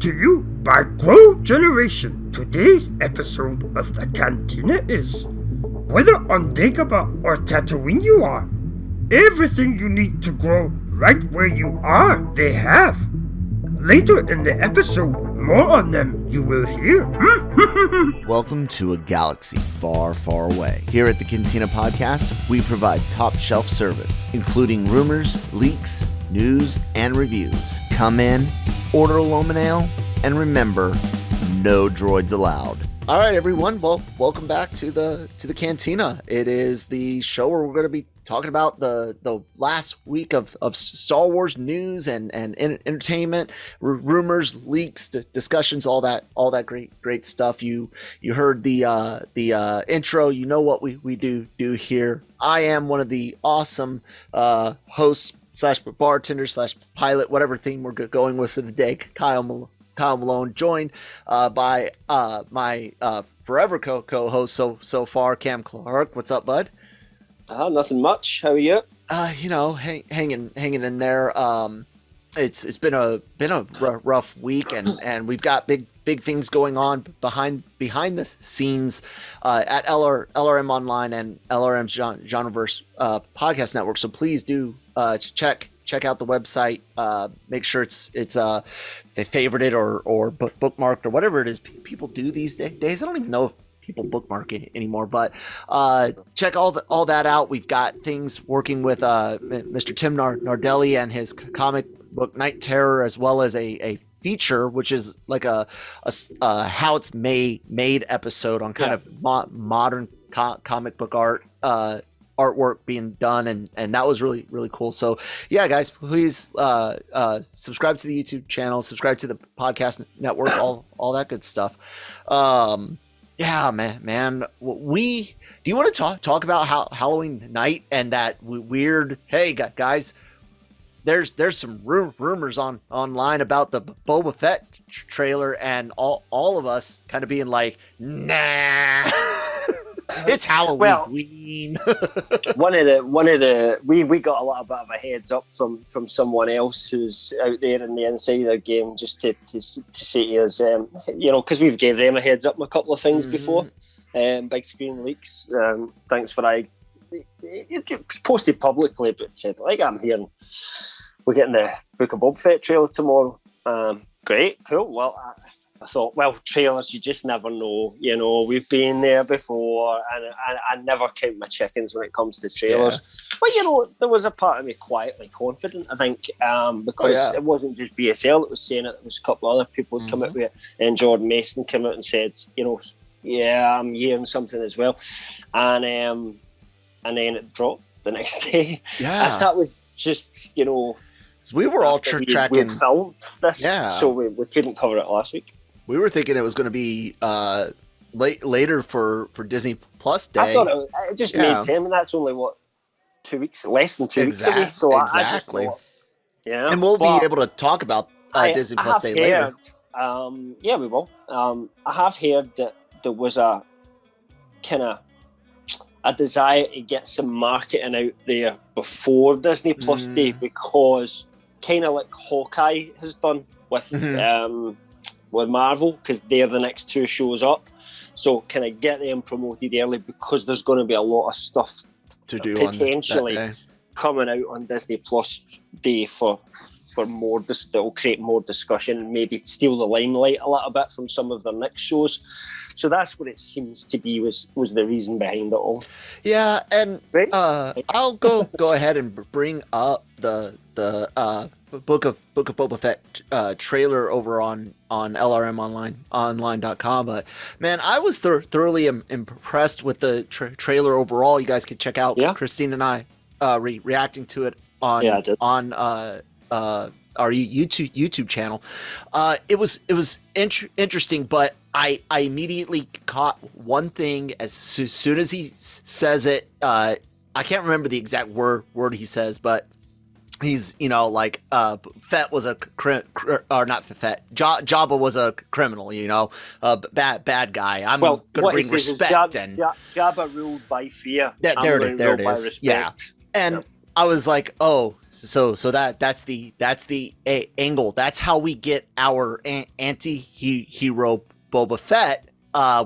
to you by Grow Generation. Today's episode of the Cantina is, whether on Dagobah or Tatooine you are, everything you need to grow right where you are, they have. Later in the episode, more on them you will hear. Welcome to a galaxy far, far away. Here at the Cantina podcast, we provide top shelf service, including rumors, leaks, news, and reviews. Come in, order a Loman Ale, and remember, no droids allowed. All right, everyone. Well, welcome back to the Cantina. It is the show where we're going to be talking about the last week of Star Wars news and entertainment, rumors, leaks, discussions, all that great stuff. You heard the intro. You know what we do here. I am one of the awesome hosts / bartender / pilot, whatever theme we're going with for the day. Kyle Malone, joined by my forever co-host so far, Cam Clark. What's up, bud? Nothing much. How are you? Hanging in there. It's been a rough week, and we've got big things going on behind the scenes at LRM Online and LRM's Genreverse podcast network. So please do check out the website. Make sure it's they favorite it or bookmarked or whatever it is people do these days. I don't even know if people bookmark it anymore, but check all that out. We've got things working with Mr. Tim Nardelli and his comic book Night Terror, as well as a feature, which is like a how it's made episode on kind of modern comic book artwork being done, and that was really cool. So yeah, guys, please subscribe to the YouTube channel, subscribe to the podcast network, all that good stuff. Yeah, man. Do you want to talk about Halloween night and that weird? Hey, guys, there's some rumors online about the Boba Fett trailer, and all of us kind of being like, nah. It's Halloween. Well, we got a little bit of a heads up from someone else who's out there in the insider game, just to say to us, because we've gave them a heads up on a couple of things before, big screen leaks. Thanks for it was posted publicly, but said like I'm hearing we're getting the Book of Boba Fett trailer tomorrow. Great, cool. Well, I thought, well, trailers, you just never know. We've been there before, and I never count my chickens when it comes to trailers. Yeah. But, there was a part of me quietly confident, I think, because it wasn't just BSL that was saying it. There was a couple of other people who come out with it, and Jordan Mason came out and said, yeah, I'm hearing something as well. And then it dropped the next day. Yeah. And that was just, we were all tracking. We filmed this, so we couldn't cover it last week. We were thinking it was going to be later for Disney Plus Day. I thought it just made sense, and that's only, 2 weeks, less than 2 weeks away. So exactly. I just thought, and we'll be able to talk about Disney Plus Day later. Yeah, we will. I have heard that there was a kind of a desire to get some marketing out there before Disney Plus Day, because kind of like Hawkeye has done with Marvel, because they're the next two shows up. So can I get them promoted early, because there's going to be a lot of stuff to do potentially on that day coming out on Disney Plus Day for more. That will create more discussion and maybe steal the limelight a little bit from some of their next shows. So that's what it seems to be was the reason behind it all. Yeah, and right? I'll go ahead and bring up the Book of Boba Fett trailer over on LRM online.com. But man, I was thoroughly impressed with the trailer overall. You guys can check out Christine and I reacting to it on our YouTube channel. It was interesting, but I immediately caught one thing as soon as he says it. I can't remember the exact word he says, but he's, Fett was a or not Fett. Jabba was a criminal, bad guy. I'm going to bring respect. Jabba ruled by fear. There it is. Yeah, and I was like, oh, so that's the angle. That's how we get our anti-hero Boba Fett,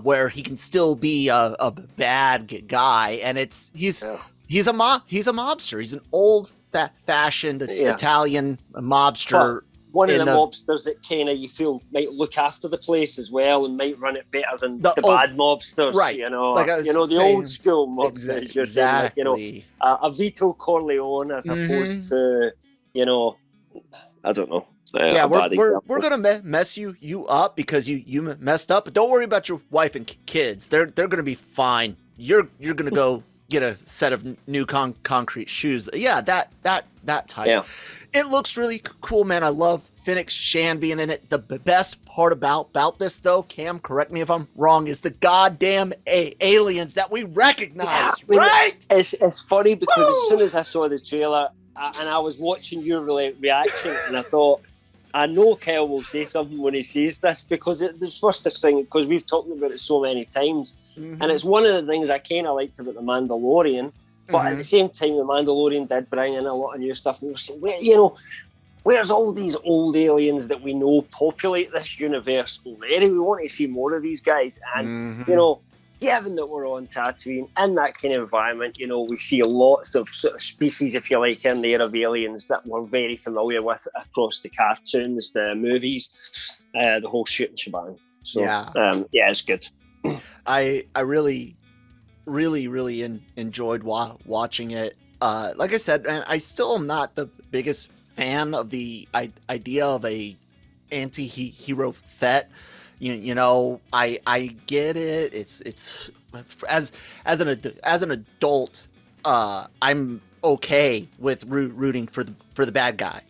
where he can still be a bad guy, and he's a mobster. He's an old fashioned Italian mobster. But one of the mobsters that kind of you feel might look after the place as well and might run it better than the bad mobsters, right? You know, like I was the saying, old school mobsters. Exactly. Saying, like, a Vito Corleone as opposed to, I don't know. Yeah, we're gonna mess you up because you messed up. But don't worry about your wife and kids. They're gonna be fine. You're gonna go get a set of new concrete shoes. Yeah, that type. Yeah. It looks really cool, man. I love Fennec Shan being in it. The best part about this, though, Cam, correct me if I'm wrong, is the goddamn aliens that we recognize, right? It's funny because as soon as I saw the trailer and I was watching your reaction, and I thought, I know Kyle will say something when he sees this because it's the first thing, because we've talked about it so many times, and it's one of the things I kind of liked about The Mandalorian. But at the same time, The Mandalorian did bring in a lot of new stuff. And we're saying, where's all these old aliens that we know populate this universe already? We want to see more of these guys. And, given that we're on Tatooine, in that kind of environment, we see lots of sort of species, if you like, in there of aliens that we're very familiar with across the cartoons, the movies, the whole shooting shebang. So, it's good. I really enjoyed watching it. Like I said, and I still am not the biggest fan of the idea of a anti-hero Fett. I get it. It's as an adult, I'm okay with rooting for the bad guy.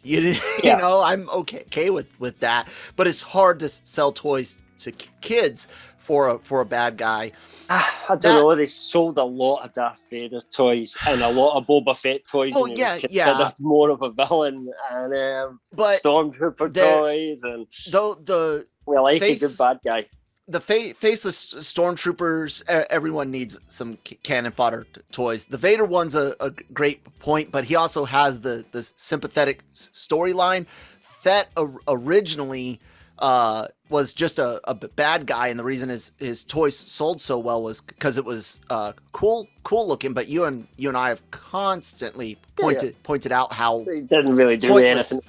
I'm okay with that. But it's hard to sell toys to kids for a bad guy. I don't know. They sold a lot of Darth Vader toys and a lot of Boba Fett toys. Oh, and it was considered more of a villain, and but Stormtrooper toys, and we like a good bad guy. The faceless Stormtroopers, everyone needs some cannon fodder toys. The Vader one's a great point, but he also has the sympathetic storyline. Fett originally was just a bad guy, and the reason his toys sold so well was because it was cool looking. But you and I have constantly pointed out how he didn't really do anything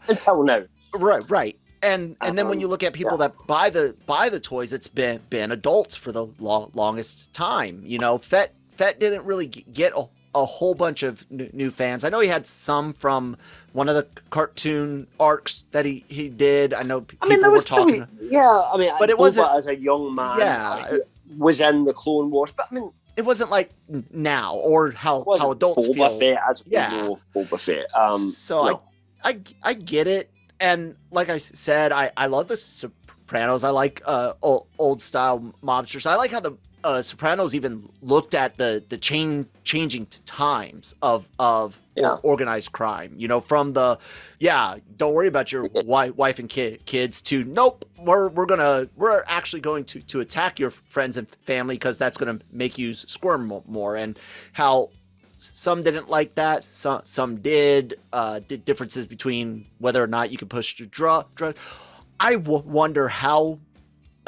until now. Right. And then when you look at people that buy the toys, it's been adults for the longest time. Fett didn't really get a whole bunch of new fans. I know he had some from one of the cartoon arcs that he did. I know people were talking. But it wasn't as a young man. Yeah, he was in the Clone Wars, but it wasn't like now or how adults Boba feel. Fett, as Boba Fett. So I get it, and like I said, I love the Sopranos. I like old style mobsters. I like how the Sopranos even looked at the changing times of organized crime. From the don't worry about your wife and kids to nope, we're actually going to attack your friends and family because that's going to make you squirm more. And how some didn't like that, some did. Differences between whether or not you can push your drug. I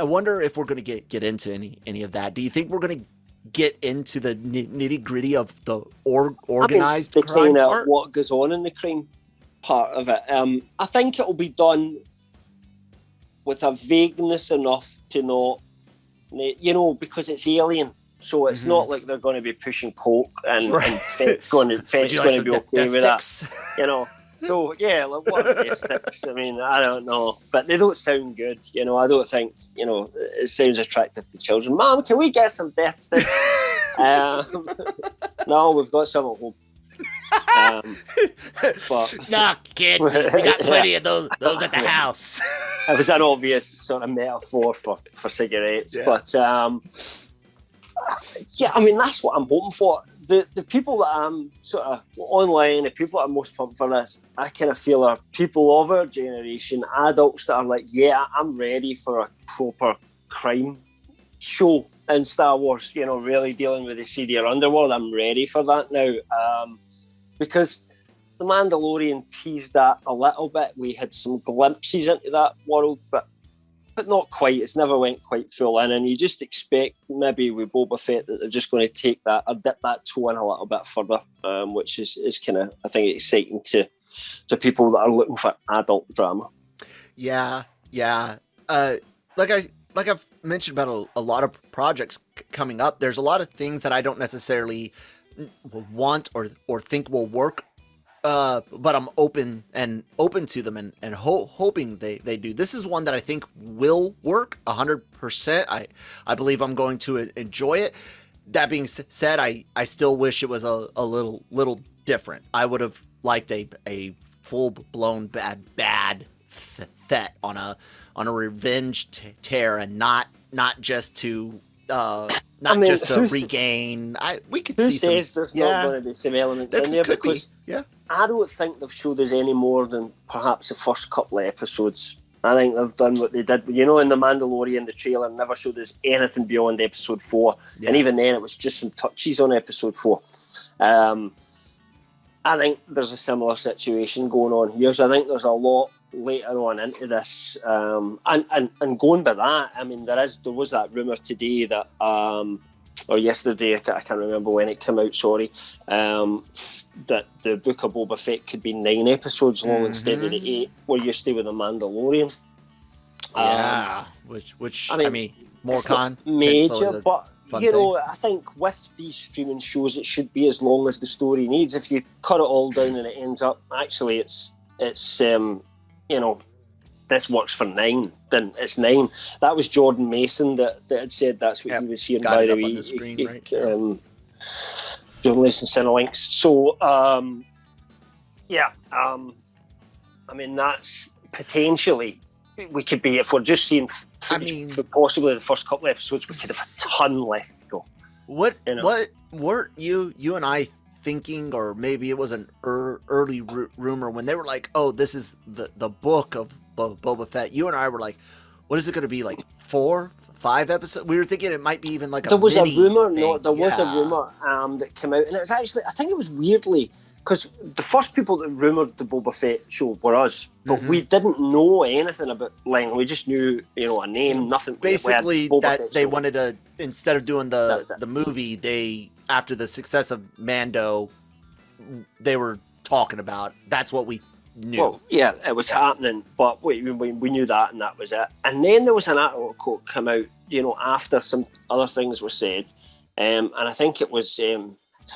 wonder if we're going to get into any of that. Do you think we're going to get into the nitty gritty of the organized crime part? What goes on in the crime part of it? I think it will be done with a vagueness enough to not, because it's alien. So it's not like they're going to be pushing coke and Fett's going to be okay with that. So what are their sticks? I don't know, but they don't sound good. I don't think it sounds attractive to children. Mom, can we get some death sticks? No, we've got some at home. But nah, kid, we got plenty of those at the house. It was an obvious sort of metaphor for cigarettes, but that's what I'm hoping for. The people that I'm sort of online, the people that are most pumped for this, I kind of feel are people of our generation, adults that are like, I'm ready for a proper crime show in Star Wars, really dealing with the seedier underworld. I'm ready for that now. because the Mandalorian teased that a little bit. We had some glimpses into that world, but not quite. It's never went quite full in, and you just expect maybe with Boba Fett that they're just going to take that or dip that toe in a little bit further, which is kind of, I think, exciting to people that are looking for adult drama. Yeah. Like I've mentioned about a lot of projects coming up. There's a lot of things that I don't necessarily want or think will work, but I'm open to them and hoping they do. This is one that I think will work 100%. I believe I'm going to enjoy it. That being said, I still wish it was a little different. I would have liked a full blown bad Fett on a revenge tear, and not just to regain. We could see some. Who says there's not going to be some elements in there? Because I don't think they've showed us any more than perhaps the first couple of episodes. I think they've done what they did. You know, in The Mandalorian, the trailer never showed us anything beyond episode 4. Yeah. And even then, it was just some touches on episode 4. I think there's a similar situation going on here. So I think there's a lot later on into this, and going by that, I mean, there was that rumor today that or yesterday, I can't remember when it came out, sorry, that the Book of Boba Fett could be 9 episodes long instead of the 8 we're used to with The Mandalorian. Which I mean more content, major, but you know, I think with these streaming shows, it should be as long as the story needs. If you cut it all down and it ends up, actually, it's you know, this works for 9, then it's 9. That was Jordan Mason that had said that's what he was hearing, by the way. On the screen, right? Jordan Mason Cinelinx. So, I mean, that's potentially, we could be, if we're just seeing footage, possibly the first couple of episodes, we could have a ton left to go. What weren't you and I thinking, or maybe it was an early rumor when they were like, oh, this is the book of Boba Fett. You and I were like, what is it going to be, like 4, 5 episodes? We were thinking it might be even like there was a rumor that came out, and it's actually, I think it was weirdly, because the first people that rumored the Boba Fett show were us, but we didn't know anything about Len. We just knew, you know, a name, nothing. Basically, that they wanted to, instead of doing the movie, they, after the success of Mando, they were talking about, that's what we knew. Well, yeah, it was happening, but we knew that, and that was it. And then there was an article come out, you know, after some other things were said, and I think it was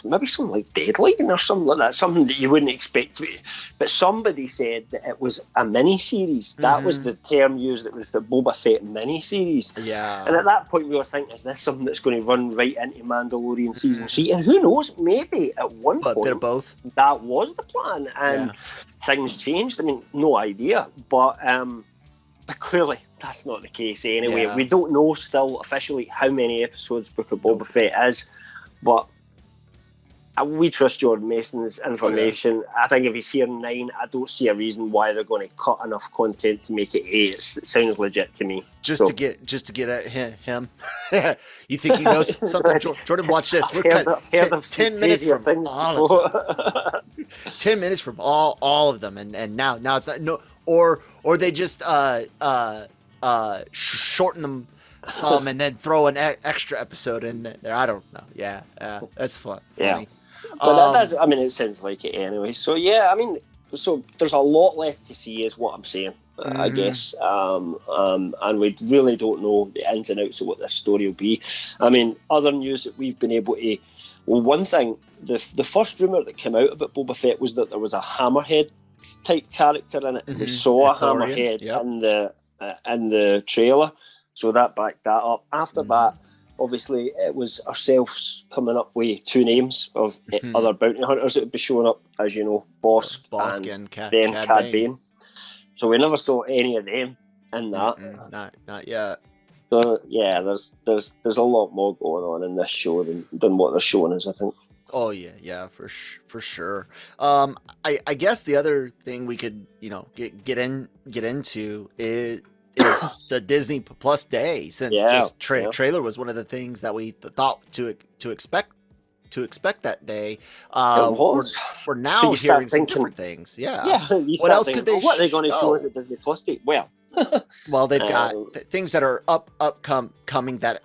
maybe something like Deadline or something like that, something that you wouldn't expect to be. But somebody said that it was a mini-series. That was the term used. It was the Boba Fett mini-series. Yeah. And at that point we were thinking, is this something that's going to run right into Mandalorian Season 3? And who knows, maybe at one point, a bit of both. That was the plan. And things changed. I mean, no idea. But clearly that's not the case anyway. Yeah. We don't know still officially how many episodes Book of Boba Fett is, but we trust Jordan Mason's information. I think if he's here 9, I don't see a reason why they're going to cut enough content to make it 8. It sounds legit to me. Just to get at him. You think he knows something? Jordan, watch this. We're 10 minutes from all of them. 10 minutes from all of them, and now it's not or they just shorten them some and then throw an extra episode in there. I don't know. Yeah, that's funny. Yeah. But that does, I mean, it sounds like it anyway. So yeah, I mean, so there's a lot left to see, is what I'm saying. I guess, and we really don't know the ins and outs of what this story will be. I mean, other news that we've been able to. Well, one thing, the first rumor that came out about Boba Fett was that there was a hammerhead type character in it. We saw a hammerhead in the trailer, so that backed that up. After that, obviously, it was ourselves coming up with 2 names of other bounty hunters that would be showing up, as you know, Bosk and Cad Bane. So we never saw any of them in that. Not yet. So yeah, there's a lot more going on in this show than what they're showing us, I think. Oh yeah, for sure. I guess the other thing we could, you know, get into is the Disney Plus Day, since this trailer was one of the things that we thought to expect to expect that day. We're So now you start hearing some thinking, different things. Yeah. you What start else thinking, could they what are they going to show us show? at Disney Plus Day? Well, Well, they've got Um, things that are coming that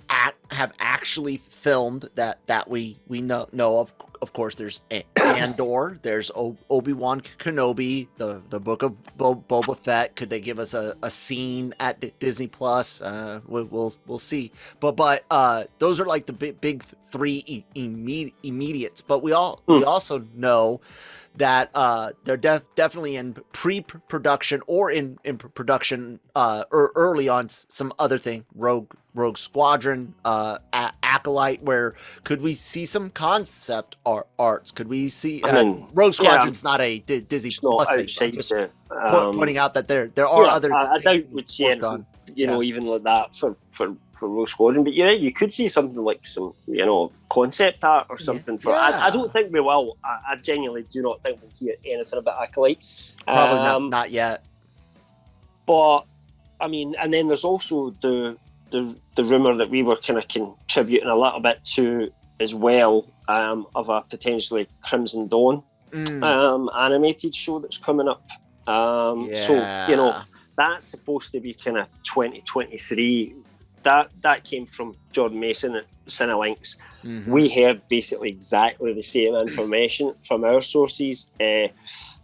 have actually filmed that we know of. Of course, there's Andor. There's Obi-Wan Kenobi. The Book of Boba Fett. Could they give us a scene at Disney Plus? We'll see. But those are like the big three immediates. But we also know that they're definitely in pre-production or in production early on some other thing. Rogue Squadron, Acolyte. Where could we see some concept arts? Could we see Rogue Squadron's not a Disney it's not Plus thing. outside I'm just the. pointing out that there are other. I doubt we'd see work anything, on. even like that for Rogue Squadron. But you could see something like some, concept art or something for. Yeah. I don't think we will. I genuinely do not think we'll hear anything about Acolyte. Probably not yet. But I mean, and then there's also the rumor that we were kind of contributing a little bit to as well, of a potentially Crimson Dawn animated show that's coming up. So that's supposed to be kind of 2023. That came from Jordan Mason at Cinelinx. Mm-hmm. We heard basically exactly the same information from our sources. It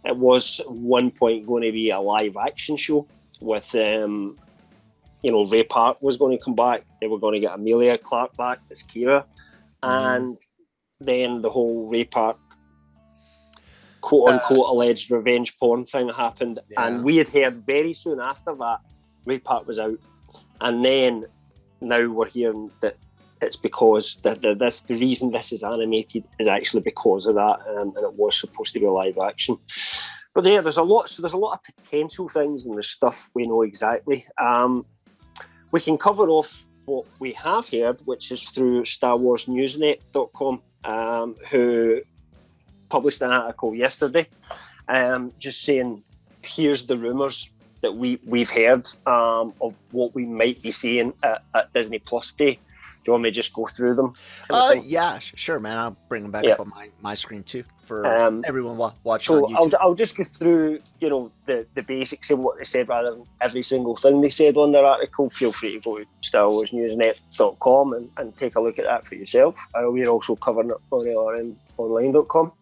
was at one point going to be a live action show with Ray Park was going to come back. They were going to get Amelia Clark back as Kira. And then the whole Ray Park quote-unquote alleged revenge porn thing happened. Yeah. And we had heard very soon after that Ray Park was out. And then now we're hearing that it's because the reason this is animated is actually because of that, and it was supposed to be live action. But there's a lot of potential things, and there's stuff we know exactly. We can cover off what we have heard, which is through StarWarsNewsNet.com, who published an article yesterday, just saying, here's the rumours that we've heard of what we might be seeing at Disney Plus Day. Do you want me to just go through them? Yeah, sure, man. I'll bring them back up on my screen too for everyone watching on YouTube. I'll just go through, the basics of what they said rather than every single thing they said on their article. Feel free to go to StarWarsNewsNet.com and take a look at that for yourself. We're also covering it on online.com.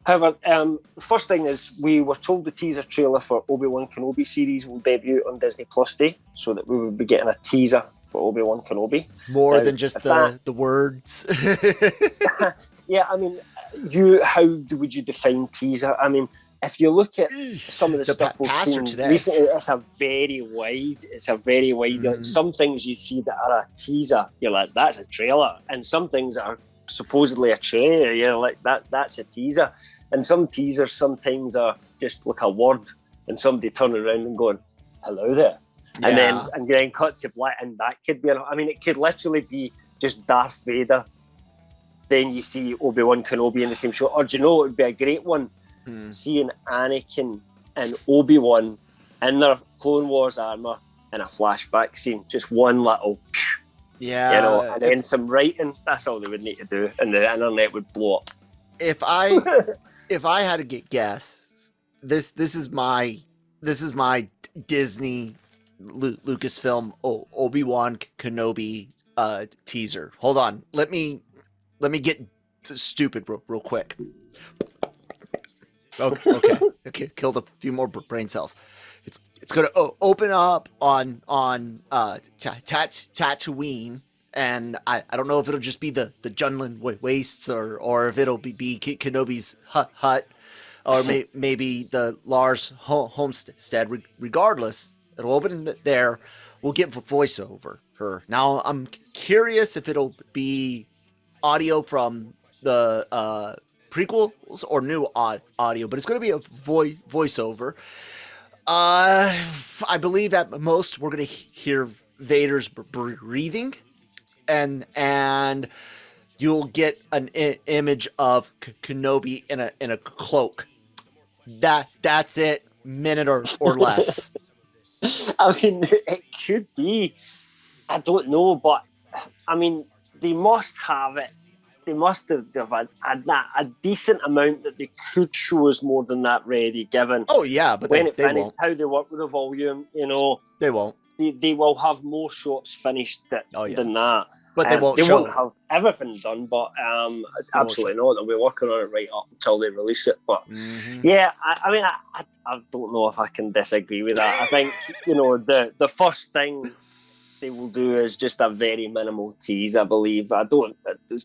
However, the first thing is we were told the teaser trailer for Obi-Wan Kenobi series will debut on Disney Plus Day, so that we will be getting a teaser for Obi-Wan Kenobi. More than just the words. Yeah, I mean, how would you define teaser? I mean, if you look at some of the stuff we've seen recently, it's a very wide. Like, some things you see that are a teaser, you're like, that's a trailer, and some things that are supposedly a trailer, you're like, that's a teaser. And some teasers sometimes are just like a word, and somebody turning around and going, "Hello there." Yeah. And then cut to black, and that could be. It could literally be just Darth Vader. Then you see Obi-Wan Kenobi in the same show. Or do you know it would be a great one? Seeing Anakin and Obi-Wan in their Clone Wars armor in a flashback scene. Just one little, and then some writing. That's all they would need to do, and the internet would blow up. If I had to guess, this is my Disney Lucasfilm Obi-Wan Kenobi teaser. Hold on, let me get stupid real quick. Okay, killed a few more brain cells. It's gonna open up on Tatooine, and I don't know if it'll just be the Junlin wastes or if it'll be Kenobi's hut, or maybe the Lars homestead. Regardless, it'll open there. We'll get voiceover her. Now I'm curious if it'll be audio from the prequels or new audio, but it's going to be a voiceover. I believe at most we're going to hear Vader's breathing, and you'll get an image of Kenobi in a cloak. That's it, minute or less. I mean, it could be. I don't know, but I mean, they must have it they must have had a decent amount that they could show us more than that ready, given Oh yeah, but when they it finished, won't. how they work with the volume, They won't. they will have more shots finished than that. But they won't They show. won't have everything done, but it's They won't absolutely not. They'll be working on it right up until they release it. But yeah, I mean, I don't know if I can disagree with that. I think the first thing they will do is just a very minimal tease. I believe. I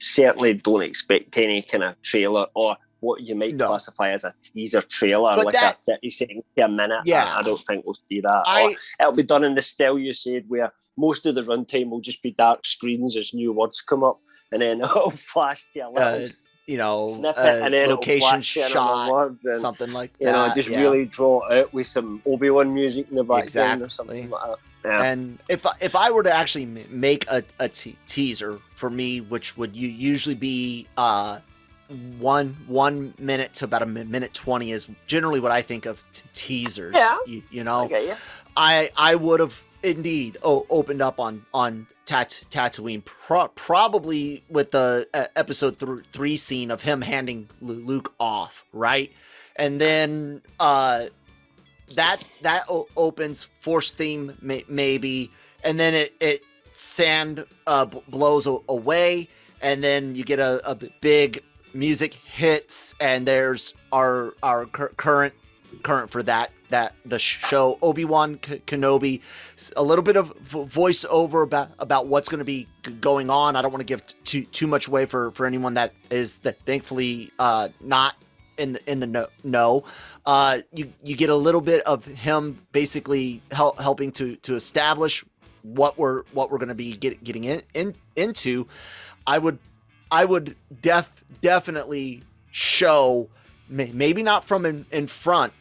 certainly don't expect any kind of trailer or what you might classify as a teaser trailer, but like a 30 seconds to a minute. Yeah, I don't think we'll see that. It'll be done in the style you said, where most of the runtime will just be dark screens as new words come up, and then it'll flash to a little snippet, and then location shot, something like that. Just really draw it out with some Obi-Wan music in the background or something like that. Yeah. And if I were to actually make a teaser for me, which would usually be 1 minute to about a minute 20 is generally what I think of teasers. Yeah. Okay, I would have indeed opened up on Tatooine, probably with the episode 3 scene of him handing Luke off, right? And then that opens Force theme maybe, and then it sand blows away, and then you get a big music hits, and there's our current for that the show Obi-Wan Kenobi, a little bit of voiceover about what's going to be going on. I don't want to give too much away for anyone that is thankfully not in the know. You get a little bit of him basically helping to establish what we're going to be getting into. I would definitely show, maybe not from in front,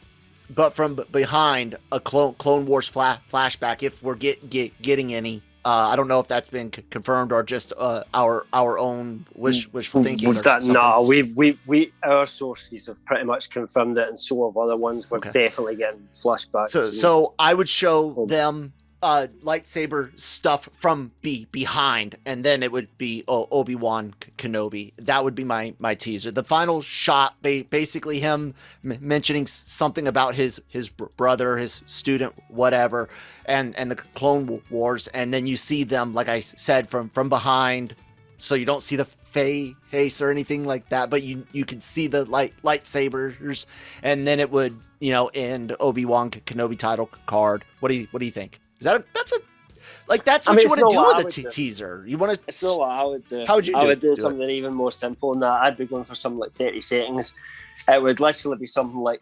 but from behind, a Clone Wars flashback, if we're getting any. I don't know if that's been confirmed or just our own wishful thinking. Our sources have pretty much confirmed it, and so have other ones. We're definitely getting flashbacks. So I would show them lightsaber stuff from behind, and then it would be Obi-Wan Kenobi. That would be my teaser. The final shot, basically him mentioning something about his brother, his student, whatever, and the Clone Wars, and then you see them, like I said, from behind, so you don't see the face or anything like that, but you can see the lightsabers, and then it would end Obi-Wan Kenobi title card. What do you think? That's what you want to do with a teaser. You want to. It's not what I would do. How would you do? I would do something even more simple than that. I'd be going for something like 30 seconds. It would literally be something like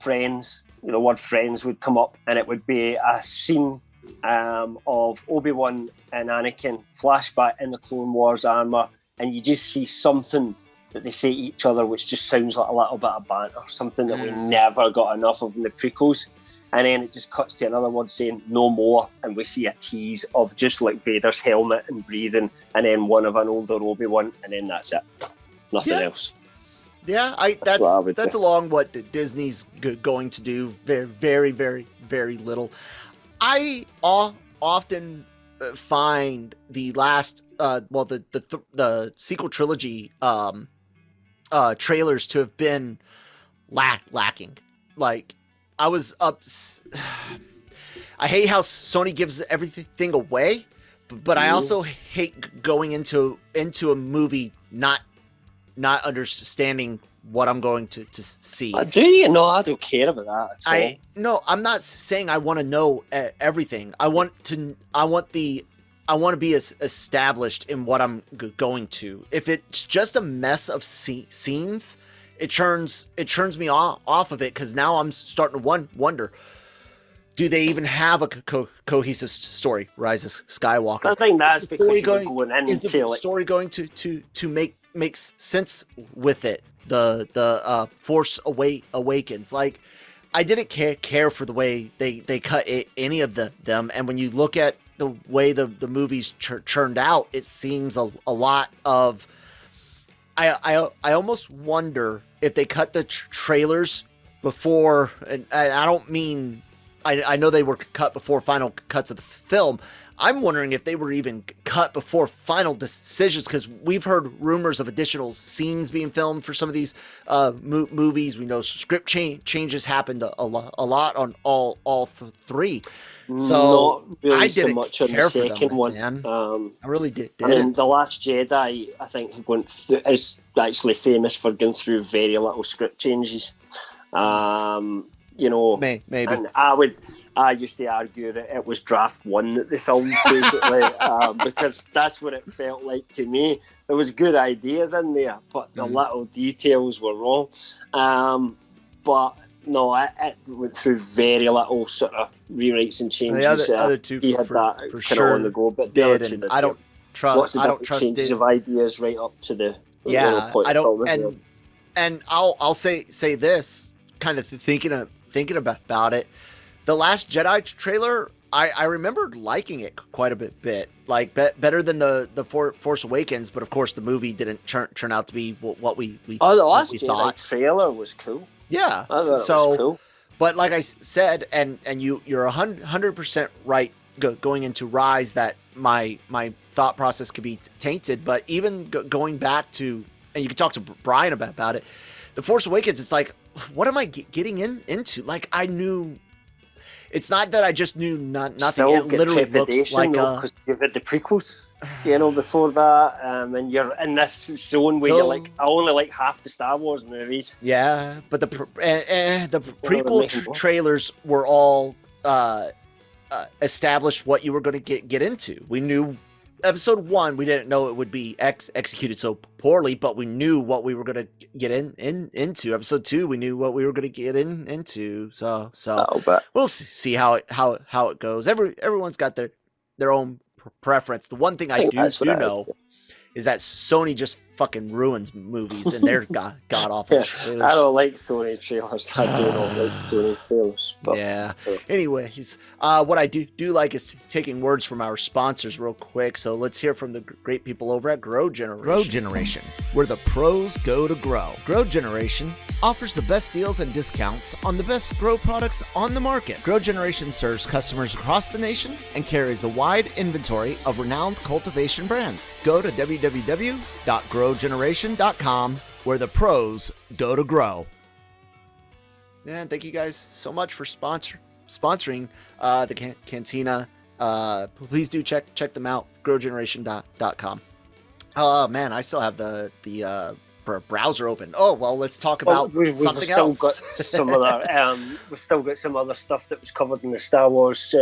friends. The word friends would come up, and it would be a scene of Obi-Wan and Anakin flashback in the Clone Wars armor, and you just see something that they say to each other, which just sounds like a little bit of banter, something that we never got enough of in the prequels. And then it just cuts to another word saying no more, and we see a tease of just like Vader's helmet and breathing, and then one of an older Obi-Wan, and then that's it. Nothing else. Yeah, that's along what Disney's going to do. Very, very, very, very little. I often find the last, the sequel trilogy trailers to have been lacking. Like, I was up. I hate how Sony gives everything away, but I also hate going into a movie not understanding what I'm going to see. Do you know? I don't care about that at all. No, I'm not saying I want to know everything. I want to be established in what I'm going to. If it's just a mess of scenes, it turns me off of it, because now I'm starting to wonder, do they even have a cohesive story? Rise of Skywalker. I think that's because is the story going to make sense with it? The Force Awakens. Like, I didn't care for the way they cut any of them, and when you look at the way the movies churned out, it seems a lot of. I almost wonder if they cut the trailers before, and I don't mean I know they were cut before final cuts of the film. I'm wondering if they were even cut before final decisions, because we've heard rumors of additional scenes being filmed for some of these movies. We know script changes happened a lot on all three. So not really I so didn't much on care the for second them, one. man. I really did. I mean, The Last Jedi, I think, is actually famous for going through very little script changes. You know, Maybe. And I used to argue that it was draft one that they filmed, basically, because that's what it felt like to me. There was good ideas in there, but the little details were wrong. But no, it went through very little sort of rewrites and changes. The other two, he had that for kind sure, of on the go, but did, and I don't trust changes of ideas right up to the I don't, and I'll say this, kind of thinking about it. The Last Jedi trailer, I remember liking it quite a bit, like better than the Force Awakens, but of course the movie didn't turn out to be what we the Last Jedi trailer was cool. Yeah, I thought it was cool. But like I said, and you're 100% right going into Rise, that my thought process could be tainted. But even going back to, and you can talk to Brian about it, the Force Awakens, it's like, what am I getting into? Like, I knew. It's not that I just knew nothing. It literally looks like because you've had the prequels, before that, and you're in this zone where you're like, I only like half the Star Wars movies. Yeah, but the prequel trailers were all established what you were going to get into. We knew Episode 1, we didn't know it would be executed so poorly, but we knew what we were going to get into. Episode 2, we knew what we were going to get into. So we'll see how it goes. Everyone's got their own preference. The one thing I do know is that Sony just fucking ruins movies and their god awful trailers. I don't like Sony trailers. I do not like Sony trailers. But, yeah. Anyways, what I do like is taking words from our sponsors real quick. So let's hear from the great people over at Grow Generation. Grow Generation, where the pros go to grow. Grow Generation offers the best deals and discounts on the best grow products on the market. Grow Generation serves customers across the nation and carries a wide inventory of renowned cultivation brands. Go to www.growgeneration.com, where the pros go to grow. And thank you guys so much for sponsoring the Cantina. Please do check them out, growgeneration.com. Oh man, I still have the browser open. Oh well, let's talk about something else. We've still got some other stuff that was covered in the Star Wars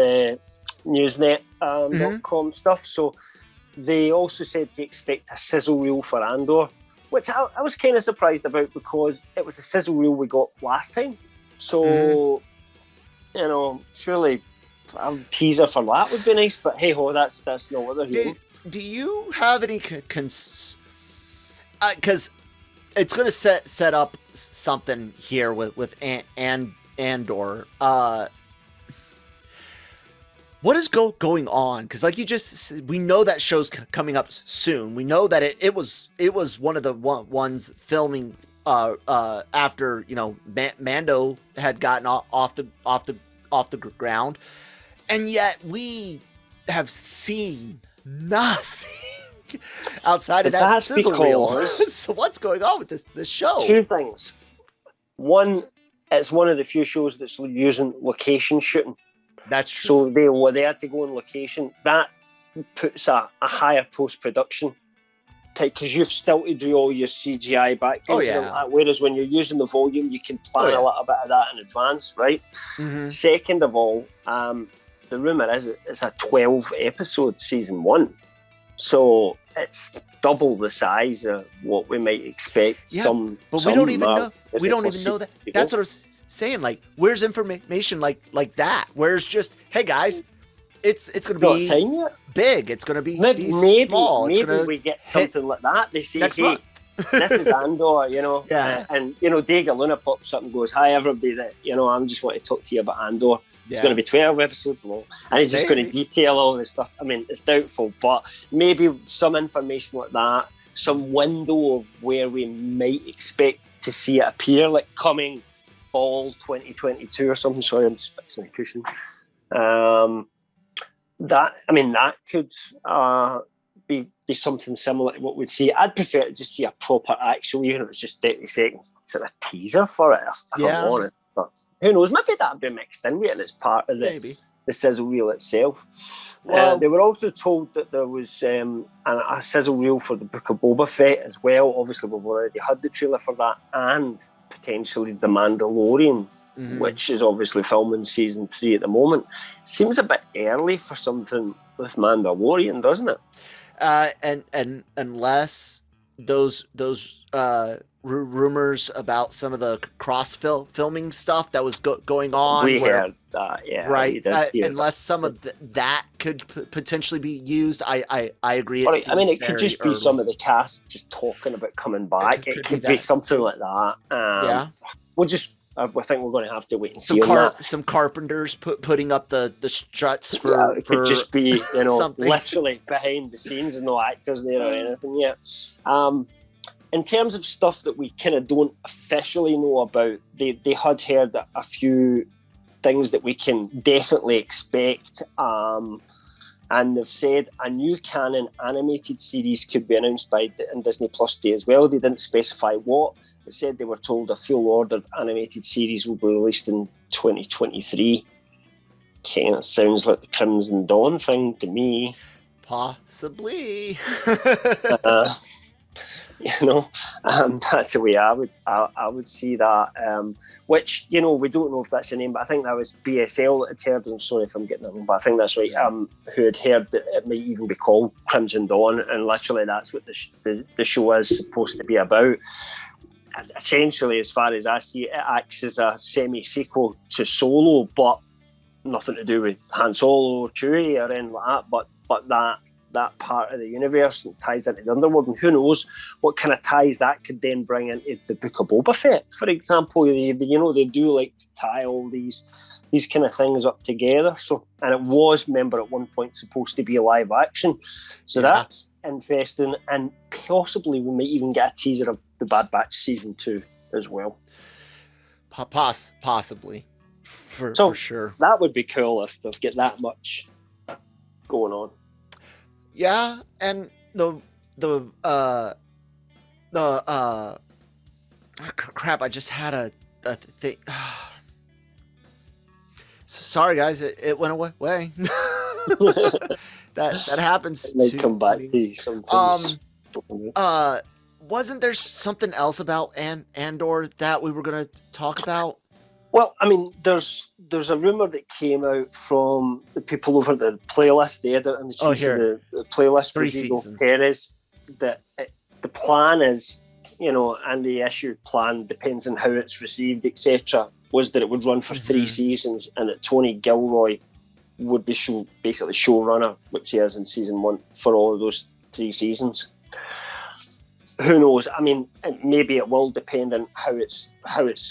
Newsnet.com stuff. So they also said to expect a sizzle reel for Andor, which I was kind of surprised about, because it was a sizzle reel we got last time. So, surely a teaser for that would be nice. But hey ho, that's not what they're doing. Do you have any because it's going to set up something here with Andor. What is going on? Because like we know that show's coming up soon. We know that it was one of the ones filming after Mando had gotten off the ground, and yet we have seen nothing outside of that sizzle reel. So what's going on with this show? Two things. One, it's one of the few shows that's using location shooting. That's true. So they were there to go on location. That puts a higher post-production type, because you've still to do all your CGI back. Oh, yeah. Whereas when you're using the volume, you can plan a little bit of that in advance, right? Mm-hmm. Second of all, the rumour is it's a 12-episode season 1. So it's double the size of what we might expect. Yeah, but we don't even know. We don't even know that. That's what I was saying. Like, where's information like that? Where's just, hey guys, it's going to be big. It's going to be maybe small. Maybe we get something like that. They say, next hey, month. this is Andor, Yeah. And Daiga Luna pops up and goes, hi everybody, that I'm just want to talk to you about Andor. Yeah. It's going to be 12 episodes long, and he's just going to detail all this stuff. I mean, it's doubtful, but maybe some information like that, some window of where we might expect to see it appear, like coming fall 2022 or something. Sorry, I'm just fixing the cushion. That could be something similar to what we'd see. I'd prefer to just see a proper actual, even if it's just 30 seconds, sort of teaser for it. If I'm honest. But who knows? Maybe that'd be mixed in with it, and it's part of the sizzle reel itself. Well, they were also told that there was a sizzle reel for the Book of Boba Fett as well. Obviously, we've already had the trailer for that, and potentially the Mandalorian, which is obviously filming season 3 at the moment. Seems a bit early for something with Mandalorian, doesn't it? And unless those rumors about some of the cross filming stuff that was going on, we heard that, yeah, right? Unless some of that could potentially be used, I agree. It could just be some of the cast just talking about coming back. It could be something like that. We'll just. I think we're going to have to wait and see some carpenters putting up the struts for. It could just be something. Literally behind the scenes and no actors there or anything yet. In terms of stuff that we kind of don't officially know about, they had heard a few things that we can definitely expect. And they've said a new canon animated series could be announced in Disney Plus Day as well. They didn't specify what. They said they were told a full-ordered animated series will be released in 2023. Kind of sounds like the Crimson Dawn thing to me. Possibly. That's the way I would see that. Which, we don't know if that's the name, but I think that was BSL that had heard. I'm sorry if I'm getting it wrong, but I think that's right. Who had heard that it might even be called Crimson Dawn, and literally that's what the show is supposed to be about. And essentially, as far as I see it, it acts as a semi-sequel to Solo, but nothing to do with Han Solo or Chewie or anything like that, but that part of the universe and ties into the underworld, and who knows what kind of ties that could then bring into the Book of Boba Fett, for example. They do like to tie all these kind of things up together. So, and it was, remember, at one point supposed to be live action. So that's interesting, and possibly we might even get a teaser of the Bad Batch season 2 as well. Possibly, for sure. That would be cool if they've got that much going on. Yeah, and crap, I just had a thing. Sorry guys, it went away. that happens. It might come back to you sometimes. Wasn't there something else about Andor that we were going to talk about? Well, I mean, there's a rumor that came out from the people over the playlist, the editor and the playlist, 3 seasons. Perez, that the plan is, and the issue plan depends on how it's received, etc., was that it would run for 3 seasons, and that Tony Gilroy would be basically showrunner, which he is in season 1 for all of those 3 seasons. Who knows? I mean, maybe it will depend on how it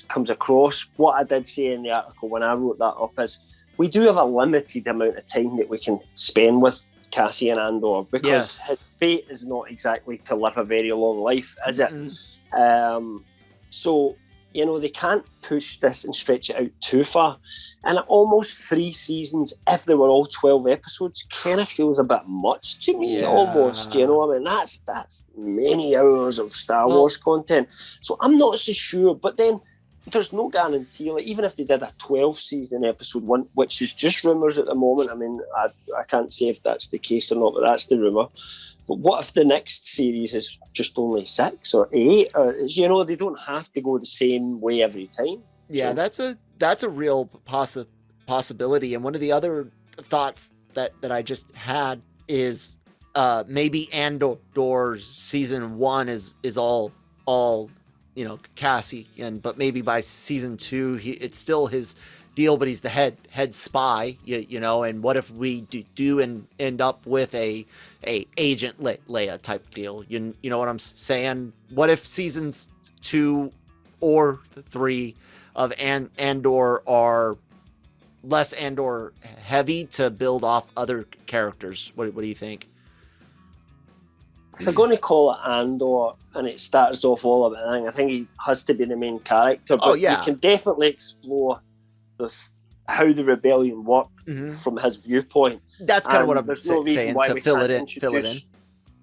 comes across. What I did say in the article when I wrote that up is we do have a limited amount of time that we can spend with Cassian Andor, because his fate is not exactly to live a very long life, is it? So, they can't push this and stretch it out too far. And almost 3 seasons, if they were all 12 episodes, kind of feels a bit much to me, almost. I mean, that's many hours of Star Wars content. So I'm not so sure. But then there's no guarantee. Like, even if they did a 12-season episode 1, which is just rumours at the moment, I mean, I can't say if that's the case or not, but that's the rumour. But what if the next series is just only 6 or 8? Or, they don't have to go the same way every time. Yeah, that's a real possibility. And one of the other thoughts that I just had is maybe Andor season 1 is all Cassian, but maybe by season 2 it's still his deal, but he's the head spy, and what if we do end up with a Agent Leia type deal? You know what I'm saying? What if seasons 2 or 3 of Andor are less Andor heavy to build off other characters? What do you think? if they're going to call it Andor and it starts off all of it, I think he has to be the main character. But you can definitely explore how the rebellion worked from his viewpoint. That's kind of what I'm no saying, to fill it in.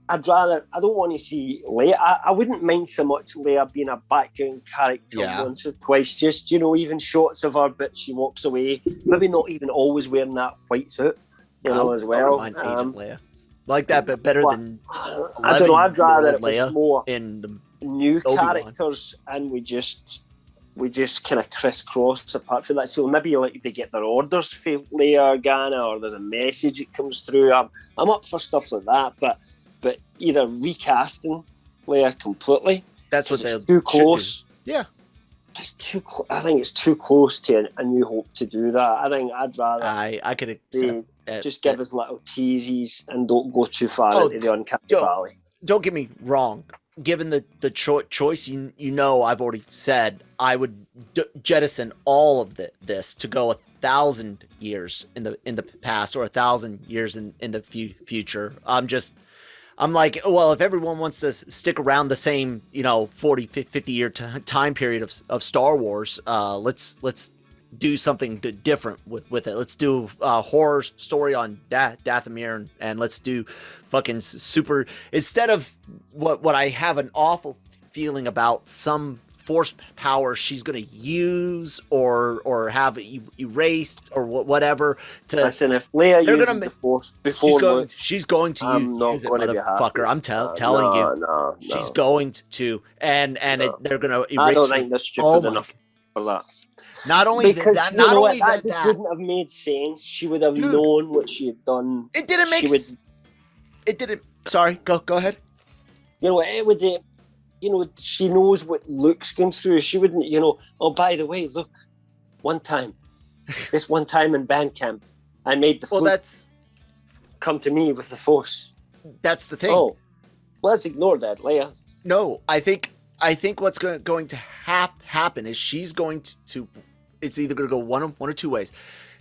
I don't want to see Leia. I wouldn't mind so much Leia being a background character once or twice, just, even shots of her, but she walks away. Maybe not even always wearing that white suit, as well. I don't mind Agent Leia. Like that, but better than I don't know. I'd rather it was more in the new Obi-Wan characters, and we just kind of crisscross apart from that. So maybe like they get their orders for Leia Organa, or there's a message that comes through. I'm up for stuff like that, but either recasting Leia completely. That's what they're too close. Yeah, it's too. I think it's too close to A New Hope to do that. I think I'd rather. I could accept. Just give us little teases and don't go too far into the uncanny valley. Don't get me wrong. Given the choice, I've already said I would jettison all of this to go 1,000 years in the past or 1,000 years in the future. I'm like, well, if everyone wants to stick around the same, 40, 50 year time period of Star Wars, let's do something different with it. Let's do a horror story on Dathomir, and let's do fucking super, instead of what I have an awful feeling about, some force power she's going to use or have erased or whatever. Listen, if Leia uses the force before she's going to use it, motherfucker. I'm telling you, she's going to, and they're going to erase. I don't think they're stupid enough for that. Not only because that, just wouldn't have made sense. She would have known what she had done. It didn't make sense. It didn't. Sorry, go ahead. It would. She knows what Luke's going through. She wouldn't. Oh, by the way, look, this one time in band camp, I made the flute come to me with the Force. That's the thing. Oh, well, let's ignore that, Leia. No, I think what's going to happen is she's going to. It's either going to go one or two ways.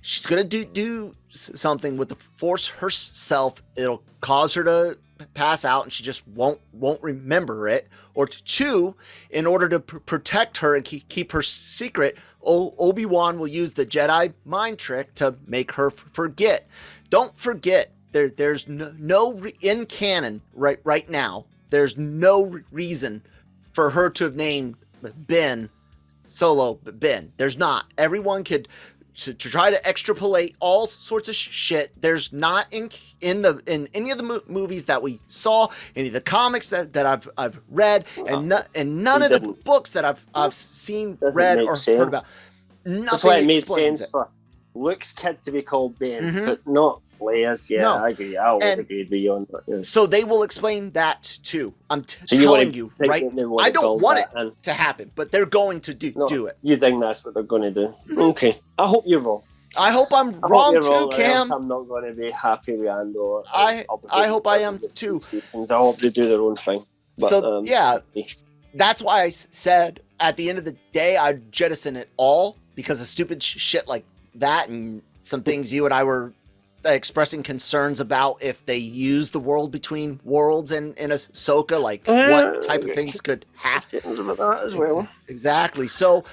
She's going to do something with the Force herself. It'll cause her to pass out, and she just won't remember it. Or two, in order to protect her and keep her secret, Obi-Wan will use the Jedi mind trick to make her forget. Don't forget, there's no in canon right now. There's no reason for her to have named Ben Solo Ben. There's not. Everyone could to try to extrapolate all sorts of shit. There's not in any of the movies that we saw, any of the comics that I've read, and none of the books that I've seen, read, or heard about. That's why it made sense for Luke's kid to be called Ben, but not Leia's. Yeah, no. I agree. I always agreed with you on that. Yeah. So they will explain that too. I'm telling you, right? I don't want it to happen, but they're going to do it. You think that's what they're going to do? Okay. I hope you're wrong. I hope I'm wrong too, Cam. I'm not going to be happy with Andor. I hope I am too. I hope they do their own thing. But, so that's why I said at the end of the day I'd jettison it all because of stupid shit like that and some things you and I were expressing concerns about if they use the world between worlds in Ahsoka, like what type of things could happen as well. Exactly. So,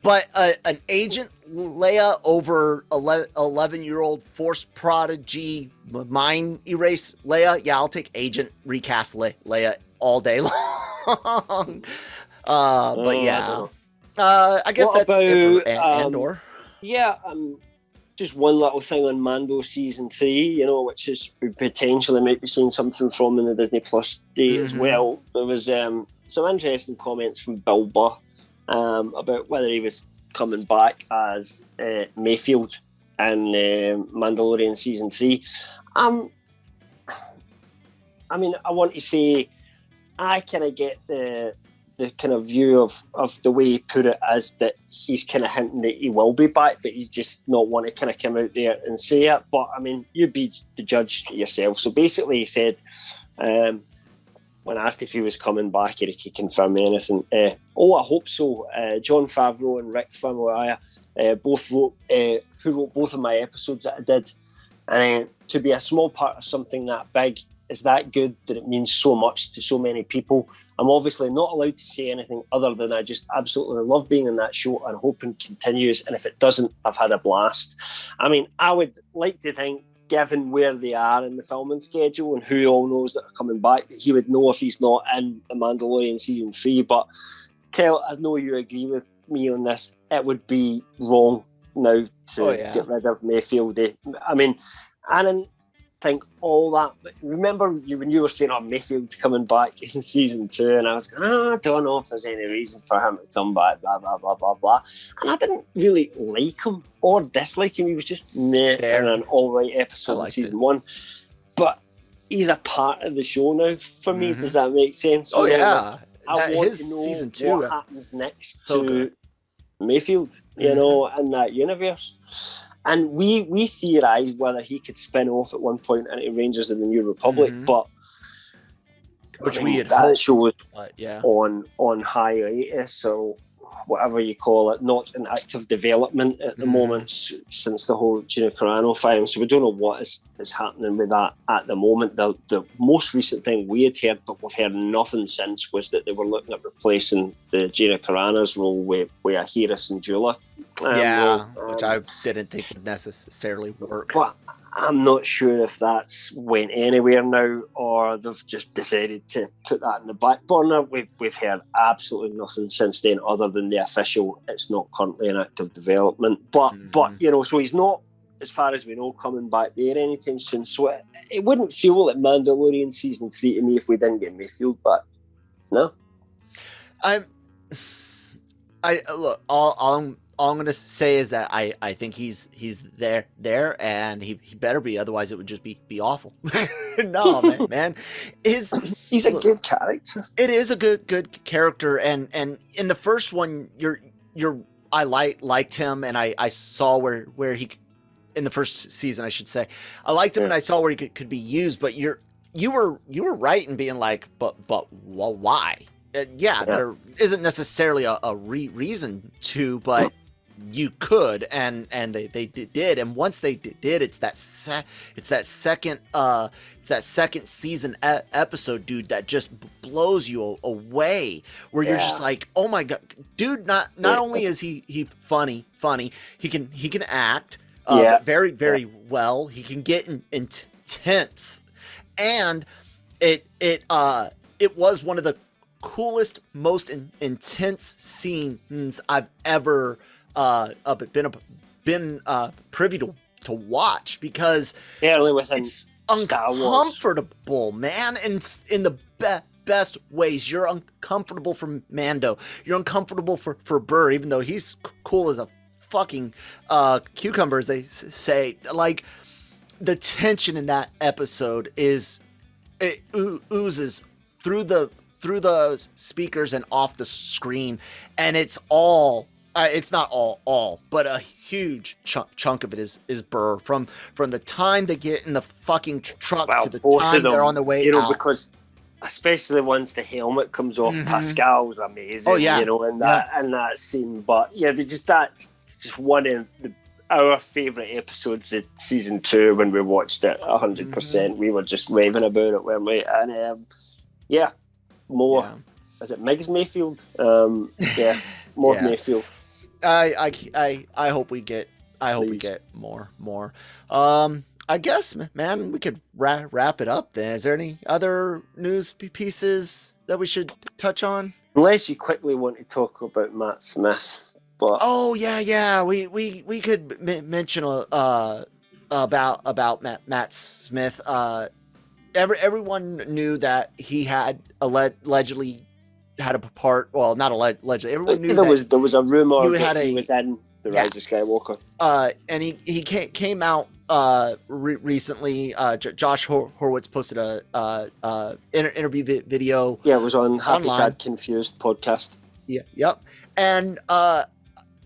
but an agent Leia over 11-year-old Force prodigy mind erase Leia. Yeah, I'll take agent recast Leia all day long. But yeah, I guess what that's it for Andor. Yeah. Just one little thing on Mando season 3, which is we potentially might be seeing something from in the Disney Plus day as well. There was some interesting comments from Bill Burr about whether he was coming back as Mayfield in Mandalorian season 3. I want to say I kind of get the kind of view of the way he put it as that he's kind of hinting that he will be back, but he's just not want to kind of come out there and say it. But you'd be the judge yourself. So basically he said, when asked if he was coming back or he could confirm anything, I hope so. Jon Favreau and Rick Famuyiwa both wrote, who wrote both of my episodes that I did. And to be a small part of something that big is that good that it means so much to so many people. I'm obviously not allowed to say anything other than I just absolutely love being in that show and hoping it continues. And if it doesn't, I've had a blast. I mean, I would like to think, given where they are in the filming schedule and who all knows that are coming back, he would know if he's not in The Mandalorian season 3. But Kel, I know you agree with me on this. It would be wrong now to get rid of Mayfield. I mean, I didn't think all that. But remember when you were saying, "Oh, Mayfield's coming back in season 2," and I was going, I don't know if there's any reason for him to come back. Blah blah blah blah blah. And I didn't really like him or dislike him. He was just in an all right episode of season 1. But he's a part of the show now for me. Does that make sense? Oh yeah. I want to know season 2 what happens next to Mayfield, you know, in that universe. And we theorised whether he could spin off at one point into Rangers of the New Republic, but which we had that show was yeah. on hiatus or whatever you call it, not in active development at the moment since the whole Gina Carano firing. So we don't know what is happening with that at the moment. The most recent thing we had heard, but we've heard nothing since, was that they were looking at replacing the Gina Carano's role with a Hera Syndulla. Which I didn't think would necessarily work. But I'm not sure if that's went anywhere now or they've just decided to put that in the back burner. We've heard absolutely nothing since then other than the official, it's not currently in active development. But you know, so he's not, as far as we know, coming back there anytime soon. So it wouldn't feel like Mandalorian season 3 to me if we didn't get Mayfield back. No? Look, all I'm gonna say is that I think he's there and he better be, otherwise it would just be awful. No, man, he's a good character. It is a good character, and in the first one, I liked him, and I saw where he, in the first season I should say, I liked him and I saw where he could be used. But you were right in being like, but why? There isn't necessarily a reason to, but you could, and they did, and once they did, it's that second season episode, dude, that just blows you away, where you're just like, oh my god, dude, not only is he funny, he can act very very well, he can get intense, and it was one of the coolest, most intense scenes I've ever been privy to watch, because it's uncomfortable, man, and in the best ways. You're uncomfortable for Mando, you're uncomfortable for Burr, even though he's cool as a fucking cucumber, as they say. Like, the tension in that episode oozes through the speakers and off the screen, and it's all it's not all, but a huge chunk of it is Burr, from the time they get in the fucking truck to the time they're on the way out. Because especially once the helmet comes off, Pascal's amazing. Oh yeah, you know, in that scene. But yeah, that's just one of our favourite episodes of season 2 when we watched it 100%. We were just raving about it, weren't we? And more. Yeah. Is it Migs Mayfield? More Mayfield. I hope we get. We get more. I guess, man, we could wrap it up then. Is there any other news pieces that we should touch on? Unless you quickly want to talk about Matt Smith. But we could mention about Matt Smith. Everyone knew that he had allegedly had a part. Well, not allegedly. Everyone knew there was a rumor he was in The Rise of Skywalker. And he came out recently. Josh Horowitz posted a interview video. Yeah, it was on Happy Sad Confused podcast. Yeah, yep. And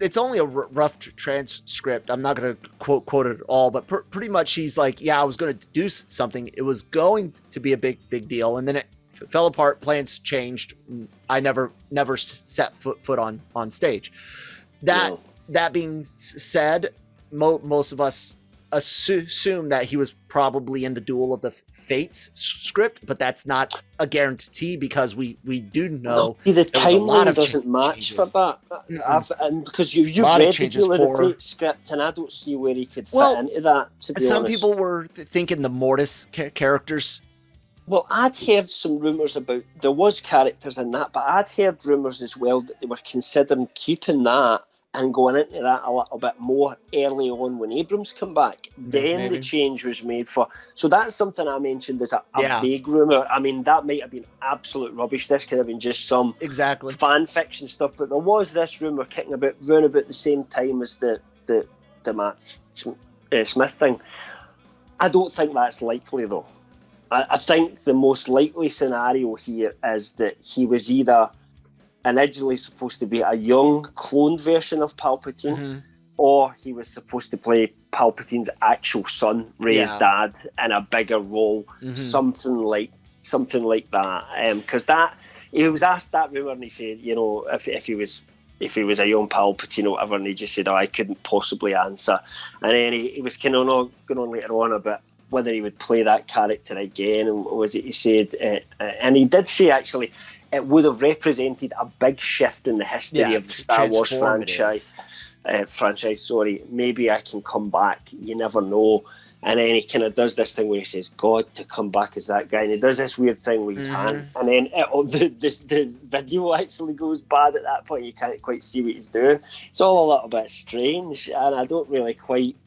it's only a rough transcript. I'm not going to quote it all, but pretty much he's like, I was going to do something. It was going to be a big deal, and then it fell apart. Plans changed. I never set foot on stage. That being said, most of us assume that he was probably in the Duel of the Fates script, but that's not a guarantee because we do know See, the there was a lot timeline of doesn't match for changes. that. And because you've lot of read the changes Duel of the for- Fates script, and I don't see where he could fit Well, into that. To be Some honest, people were thinking the Mortis characters. well, I'd heard some rumours about there was characters in that, but I'd heard rumours as well that they were considering keeping that and going into that a little bit more early on when Abrams come back. Then Maybe. the change was made for. So that's something I mentioned as a Yeah. vague rumour. I mean, that might have been absolute rubbish. This could have been just some Exactly. fan fiction stuff, but there was this rumour kicking about round about the same time as the Matt Smith thing. I don't think that's likely though. I think the most likely scenario here is that he was either originally supposed to be a young cloned version of Palpatine, or he was supposed to play Palpatine's actual son, Rey's dad, in a bigger role, something like that. Because that he was asked that rumor, and he said, if he was a young Palpatine or whatever, and he just said, I couldn't possibly answer. And then he was kind of going on later on about whether he would play that character again, and what was it he said? And he did say actually it would have represented a big shift in the history of the Star Wars franchise. Sorry, maybe I can come back. You never know. And then he kind of does this thing where he says, God, to come back as that guy. And he does this weird thing with his hand. And then the video actually goes bad at that point. You can't quite see what he's doing. It's all a little bit strange. And I don't really quite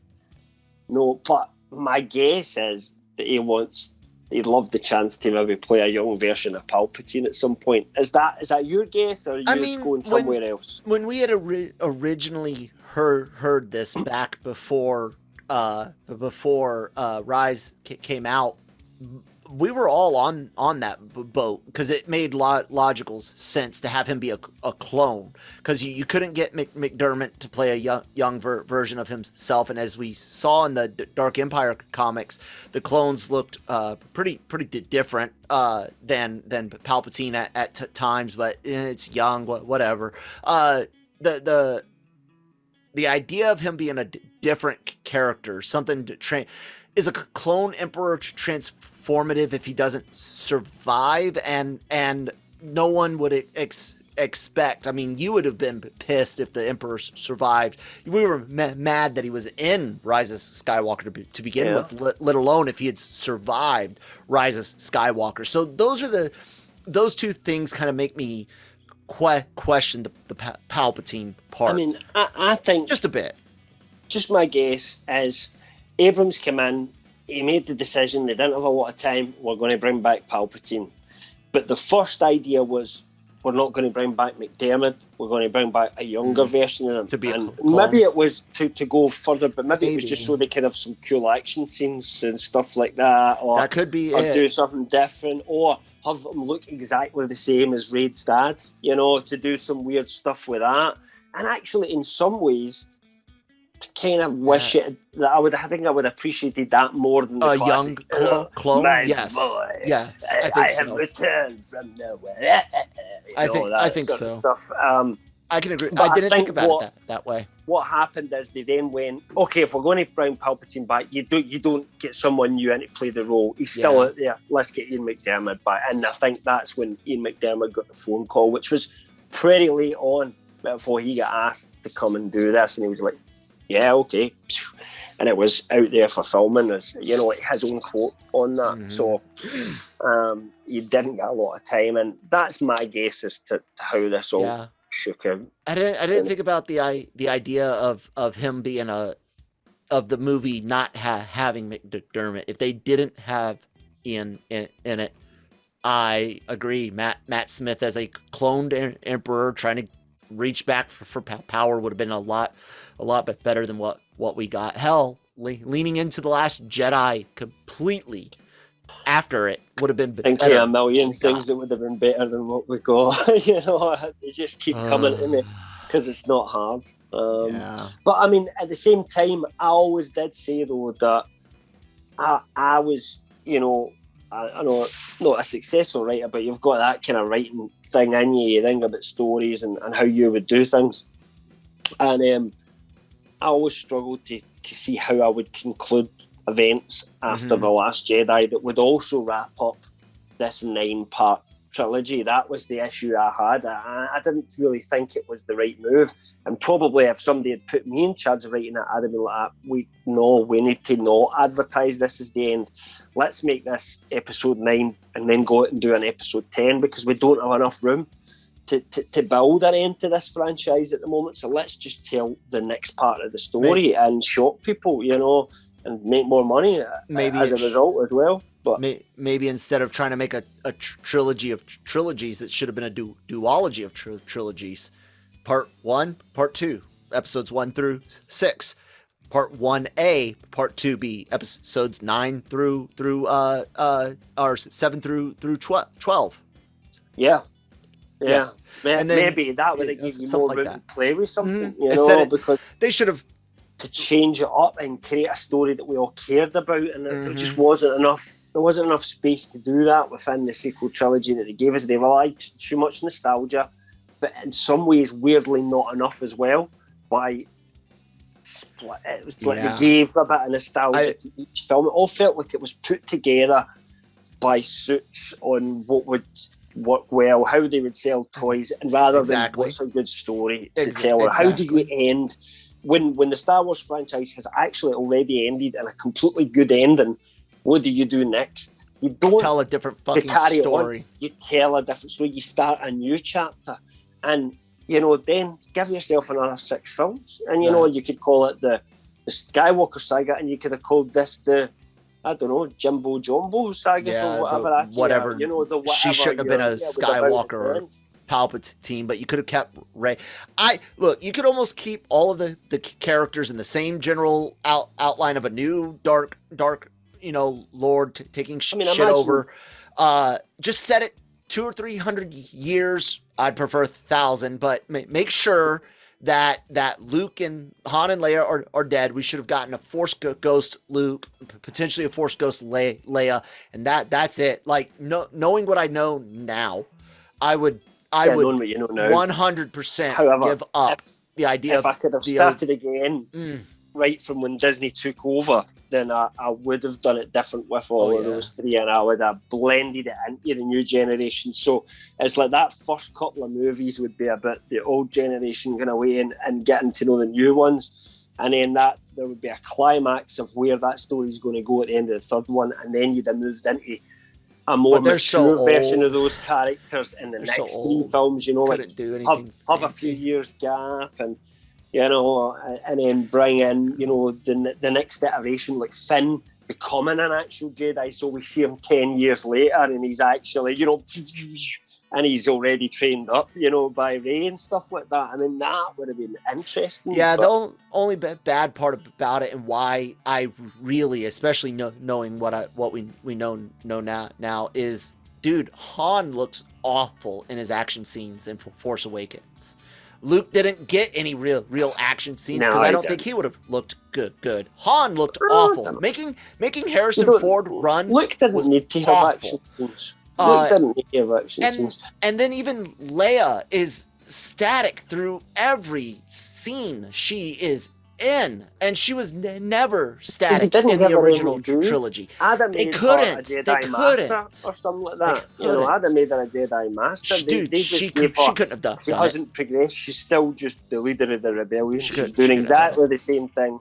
know. But my guess is that he'd love the chance to maybe play a young version of Palpatine at some point. Is that your guess, or are you going somewhere else? When we had originally heard this back before Rise came out, we were all on that boat because it made logical sense to have him be a clone, because you couldn't get McDermott to play a young version of himself, and as we saw in the Dark Empire comics, the clones looked pretty different than Palpatine at times, but it's young, whatever. The idea of him being a different character, something to train, is a clone emperor transformative if he doesn't survive, and no one would expect. I mean, you would have been pissed if the emperor survived. We were mad that he was in Rise of Skywalker to begin with, let alone if he had survived Rise of Skywalker. So those two things kind of make me question the Palpatine part. I mean, I think just a bit. Just my guess is Abrams came in, he made the decision, they didn't have a lot of time, we're going to bring back Palpatine. But the first idea was, we're not going to bring back McDermott, we're going to bring back a younger version of him. To be a clone. Maybe it was to go further, but maybe it was just so they could have some cool action scenes and stuff like that. Or that could be or do something different, or have them look exactly the same as Raid's dad, to do some weird stuff with that. And actually, in some ways, I kind of wish I think I would have appreciated that more than the a classic, young clone. My yes, boy, yes, I think I so. have returned from nowhere. I think so. Stuff. I can agree. But I didn't think think about it that way. What happened is they then went, okay, if we're going to bring Palpatine back, you don't get someone new in to play the role. He's still out there. Let's get Ian McDermott back. And I think that's when Ian McDermott got the phone call, which was pretty late on before he got asked to come and do this. And he was like, yeah, okay. And it was out there for filming, as his own quote on that. So he didn't get a lot of time, and that's my guess as to how this all shook out. I didn't think about the idea of him being of the movie not having McDermott. If they didn't have Ian in it, I agree. Matt Smith as a cloned emperor trying to reach back for power would have been a lot bit better than what we got. Hell, leaning into The Last Jedi completely after it would have been better. I think a million things that would have been better than what we got. They just keep coming to me because it's not hard. But I mean, at the same time, I always did say though that I was, I know not a successful writer, but you've got that kind of writing thing in you. You think about stories and how you would do things. And I always struggled to see how I would conclude events after The Last Jedi that would also wrap up this 9-part trilogy. That was the issue I had. I didn't really think it was the right move, and probably if somebody had put me in charge of writing it, I'd have been like, we need to not advertise this as the end. Let's make this episode 9 and then go out and do an episode 10, because we don't have enough room to build an end to this franchise at the moment. So let's just tell the next part of the story and shock people, and make more money as a result as well. But maybe instead of trying to make a trilogy of trilogies, it should have been a duology of trilogies. Part 1, Part 2, episodes 1 through 6. Part 1A, Part 2B, episodes 9 through or 7 through 12. Yeah. And then, maybe that would have given you more room to play with something, because they should have to change it up and create a story that we all cared about, and it just wasn't enough. There wasn't enough space to do that within the sequel trilogy that they gave us. They relied too much nostalgia, but in some ways, weirdly, not enough as well. It was like they gave a bit of nostalgia to each film. It all felt like it was put together by suits on what would work well, how they would sell toys, and rather than what's a good story to tell, or how do you end when the Star Wars franchise has actually already ended in a completely good ending. What do you do next? You don't tell a different fucking story. You tell a different story. You start a new chapter, and then give yourself another 6 films, and you could call it the Skywalker saga, and you could have called this the Jimbo Jumbo saga, or whatever. She shouldn't have been a Skywalker or Palpatine, but you could have kept Rey. You could almost keep all of the characters in the same general outline of a new dark Lord taking shit over. Just set it 200 or 300 years. I'd prefer 1,000, but make sure that Luke and Han and Leia are dead. We should have gotten a Force Ghost Luke, potentially a Force Ghost Leia, and that's it. Like, knowing what I know now, I would 100% give up the idea. If I could have started again right from when Disney took over, then I would have done it different with all of those 3, and I would have blended it into the new generation. So it's like that first couple of movies would be about the old generation going away and getting to know the new ones, and then there would be a climax of where that story is going to go at the end of the third one, and then you'd have moved into a more mature version of those characters in the next 3 films. Have a few years gap, and and then bring in, the next iteration, like Finn becoming an actual Jedi. So we see him 10 years later, and he's actually, and he's already trained up, by Rey and stuff like that. I mean, that would have been interesting. Yeah, the only bad part about it, and why I really, especially knowing what we know now is, dude, Han looks awful in his action scenes in Force Awakens. Luke didn't get any real action scenes because I don't think he would have looked good. Han looked awful. Making Harrison Ford run. Luke didn't need to have action scenes. Luke didn't need to have action scenes. And then even Leia is static through every scene she is in, and she was never static in the original trilogy. They couldn't. Or something like that. Adam made her a Jedi Master. Dude, she couldn't have done it. She hasn't progressed. She's still just the leader of the rebellion. She's doing exactly the same thing.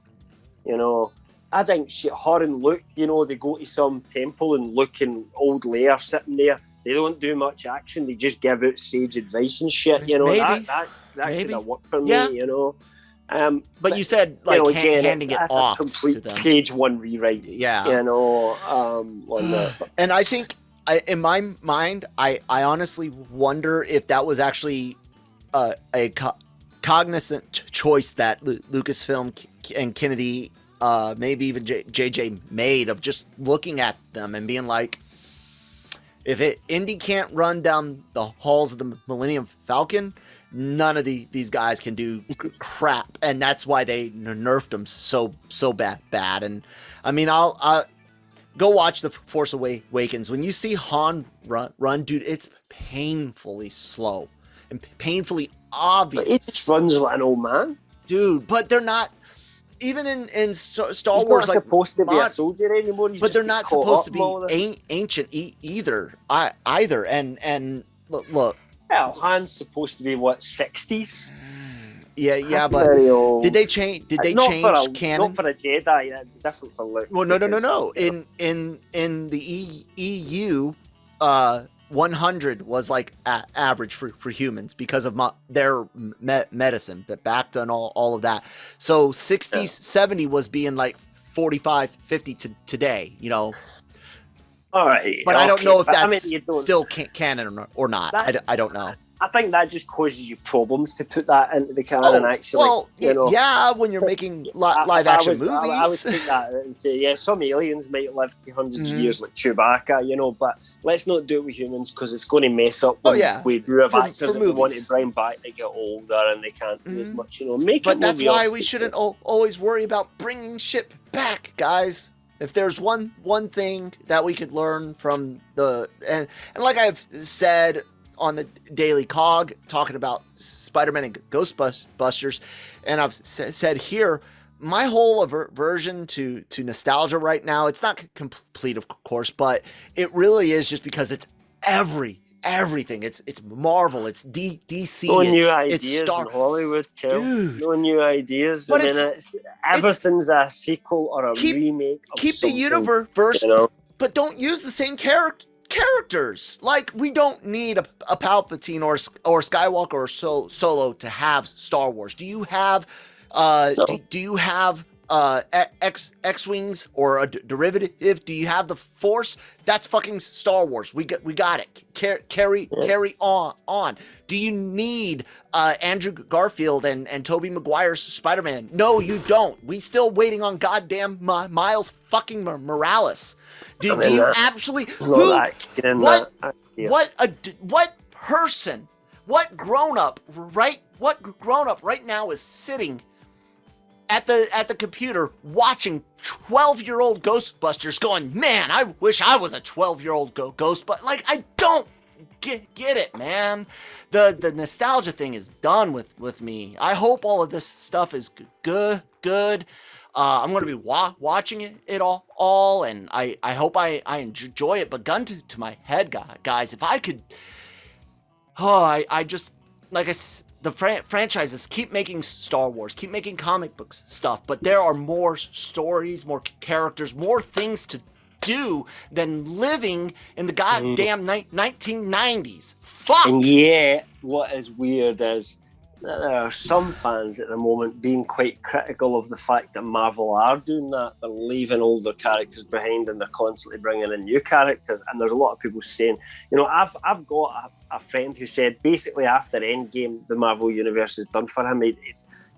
I think her and Luke, they go to some temple, and Luke and old Leia are sitting there. They don't do much action. They just give out sage advice and shit. That could have worked for me. But you said handing it off complete to them. Page 1 rewrite. Yeah. On that. And I think, in my mind, I honestly wonder if that was actually a cognizant choice that Lucasfilm and Kennedy, maybe even JJ made, of just looking at them and being like, if Indy can't run down the halls of the Millennium Falcon, none of these guys can do crap, and that's why they nerfed them so bad. And I mean, I'll go watch The Force Awakens. When you see Han run, dude, it's painfully slow and painfully obvious. But it just runs like an old man, dude. But they're not even in Star He's Wars, not like supposed to be a soldier anymore. but they're not supposed to be ancient either. Either. And look. Well, Han's supposed to be what, 60s? Yeah, but did they change? Did they change canon? Not for a Jedi. Different for Luke. Well, no. In the EU, 100 was like average for humans because of their medicine that backed on all of that. So 60s, 70 was being like 45, 50 to today, you know. All right. But I don't know if that's still canon or not. I don't know. I think that just causes you problems to put that into the canon, actually. Well, yeah, when you're making live action movies. I would take that and say, yeah, some aliens might live to hundreds of years like Chewbacca, you know, but let's not do it with humans because it's going to mess up when we do have actors that we want to bring back. They get older and they can't do as much, you know. But that's why we shouldn't always worry about bringing shit back, guys. If there's one thing that we could learn from and like I've said on the Daily Cog, talking about Spider-Man and Ghostbusters, and I've said here, my whole aversion to nostalgia right now, it's not complete, of course, but it really is just because it's everything. It's Marvel, it's DC, no new ideas in Hollywood, dude. No new ideas. But everything's a sequel or a remake of keep something, the universe, you know? but don't use the same characters. Like, we don't need a Palpatine or Skywalker or Solo to have Star Wars. Do you have do you have X-Wings or a derivative? Do you have the Force? That's fucking Star Wars. We got it. Carry on. Do you need Andrew Garfield and Tobey Maguire's Spider-Man? No, you don't. We still waiting on goddamn Miles fucking Morales. Do you actually? What person? What grown up right now is sitting at the computer watching 12-year-old Ghostbusters going, man, I wish I was a 12-year-old ghost, but like, I don't get it, man. The nostalgia thing is done with me. I hope all of this stuff is good. I'm going to be watching it all, and I hope I enjoy it, but gun to my head, guys, if I could, I just, like I said, the franchises keep making Star Wars, keep making comic books stuff, but there are more stories, more characters, more things to do than living in the goddamn 1990s. Fuck! And yeah, what is weird is that there are some fans at the moment being quite critical of the fact that Marvel are doing that. They're leaving older characters behind and they're constantly bringing in new characters. And there's a lot of people saying, you know, I've got a friend who said basically after Endgame, the Marvel universe is done for him.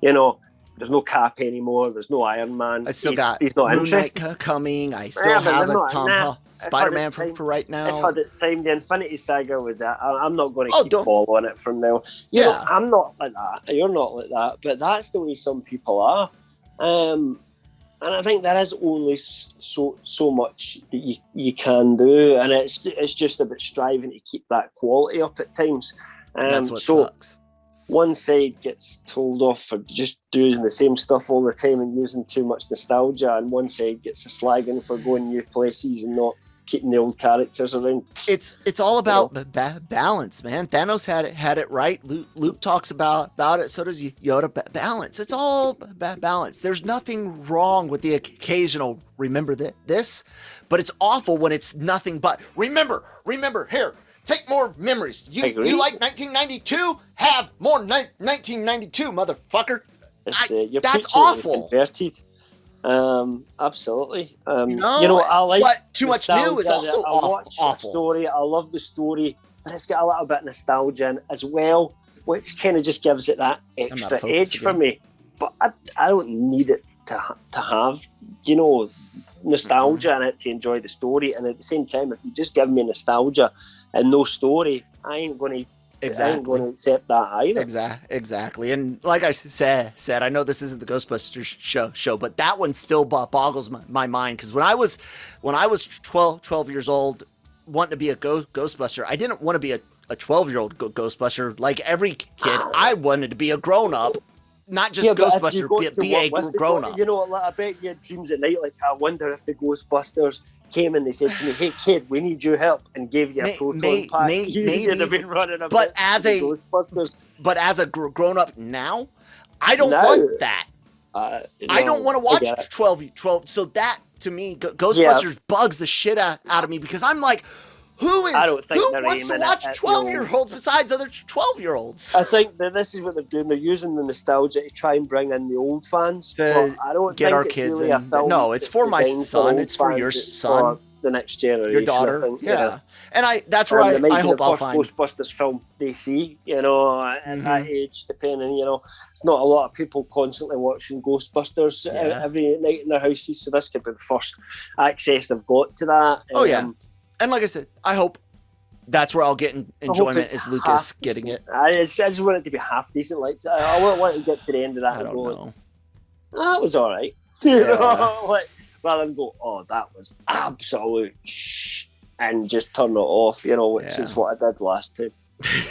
You know, there's no Cap anymore. There's no Iron Man. I still got he's not Moon interested. Knight coming. I still have Tom Spider-Man for right now. It's had its time. The Infinity Saga was that. I'm not going to keep following it from now. You know, I'm not like that. You're not like that. But that's the way some people are. And I think there is only so much that you can do, and it's just about striving to keep that quality up at times. That's what sucks. One side gets told off for just doing the same stuff all the time and using too much nostalgia, and one side gets a slagging for going new places and not keeping the old characters around. It's all about balance, man. Thanos had it right. Luke talks about it. So does Yoda. Balance. It's all balance. There's nothing wrong with the occasional remember this, but it's awful when it's nothing but remember. Here. Take more memories. You like 1992? Have more 1992, motherfucker. That's awful. Absolutely. You know, I like what too much new is also awful. Story. I love the story, but it's got a little bit of nostalgia in it as well, which kind of just gives it that extra edge for me. But I don't need it to have, you know, nostalgia in it to enjoy the story. And at the same time, if you just give me nostalgia and no story, I ain't going to accept that either. Exactly. And like I said, I know this isn't the Ghostbusters show, but that one still boggles my mind, because when I was 12 years old, wanting to be a Ghostbuster, I didn't want to be a 12-year-old Ghostbuster like every kid. I wanted to be a grown-up not just but if you Ghostbuster, got to be a work with the grown dog, up. You know, like, I bet you had dreams at night. Like, I wonder if the Ghostbusters came and they said to me, "Hey kid, we need your help," and gave you a proton pack. You'd have been running about. But as a Ghostbusters, grown up now, I don't Now, want that. I don't want to I watch get it. 12. So that to me, Ghostbusters bugs the shit out of me because I'm like, who I don't think they're wants to aiming watch at 12-year-olds besides other 12-year-olds? I think that this is what they're doing. They're using the nostalgia to try and bring in the old fans. To but I don't get think our it's kids really in. a film. No, it's for my designed son. old It's for fans. your It's son, for the next generation. your daughter. I think, Yeah. And that's And where it might I be hope the I'll first find. Ghostbusters film they see, at that age, depending, it's not a lot of people constantly watching Ghostbusters every night in their houses, so this could be the first access they've got to that. Oh, yeah. And like I said, I hope that's where I'll get enjoyment is Lucas getting it. I just want it to be half decent. Like, I wouldn't want to get to the end of that I and don't go, know. that was all right. Like, rather than go, oh, that was absolute shh, and just turn it off, which is what I did last time.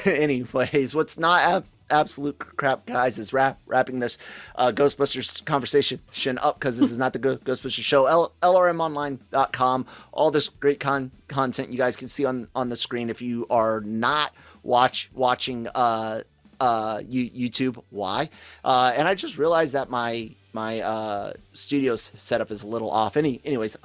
Anyways, what's not absolute crap, guys, is wrapping this Ghostbusters conversation up, because this is not the Ghostbusters show. LRMonline.com. All this great content you guys can see on the screen. If you are not watching YouTube, why? And I just realized that my studio setup is a little off. Anyways,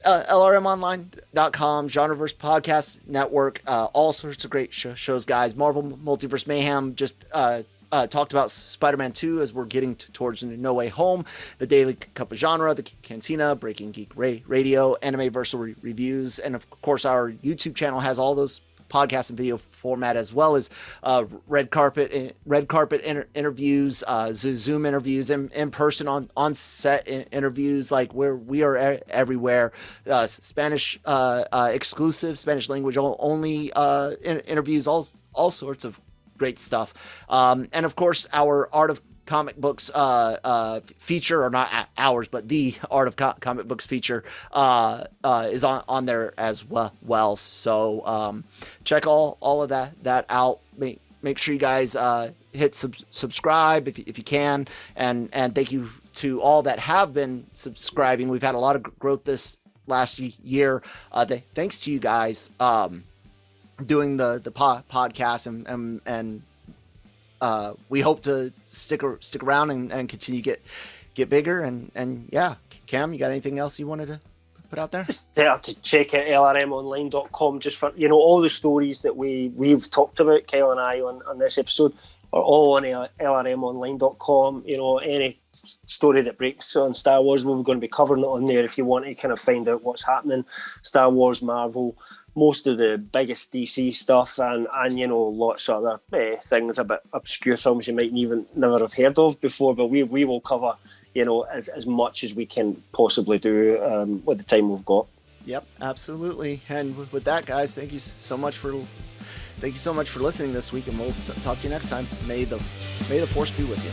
LRMonline.com, Genreverse Podcast Network, all sorts of great shows, guys. Marvel Multiverse Mayhem just talked about Spider-Man 2 as we're getting towards No Way Home, the Daily Cup of Genre, the Cantina, Breaking Geek Radio, Animeversal Reviews, and of course our YouTube channel has all those podcast and video format, as well as red carpet interviews, Zoom interviews, in person on set interviews, like where we are everywhere, Spanish exclusive, Spanish language only interviews, all sorts of great stuff, and of course our Art of Comic Books feature, or not ours, but the Art of Comic Books feature is on there as well. So check all of that out. Make sure you guys hit subscribe if you can, and thank you to all that have been subscribing. We've had a lot of growth this last year. Thanks to you guys doing the podcast, and we hope to stick around and continue to get bigger, and yeah. Cam, you got anything else you wanted to put out there? Just there to check out lrmonline.com, just for all the stories that we've talked about, Kyle and I, on this episode, are all on lrmonline.com. Any story that breaks on Star Wars, we're going to be covering it on there if you want to kind of find out what's happening. Star Wars, Marvel, most of the biggest DC stuff, and lots of other things, a bit obscure films you might never have heard of before, but we will cover as much as we can possibly do with the time we've got. Yep, absolutely. And with that, guys, thank you so much for listening this week, and we'll talk to you next time. May the Force be with you.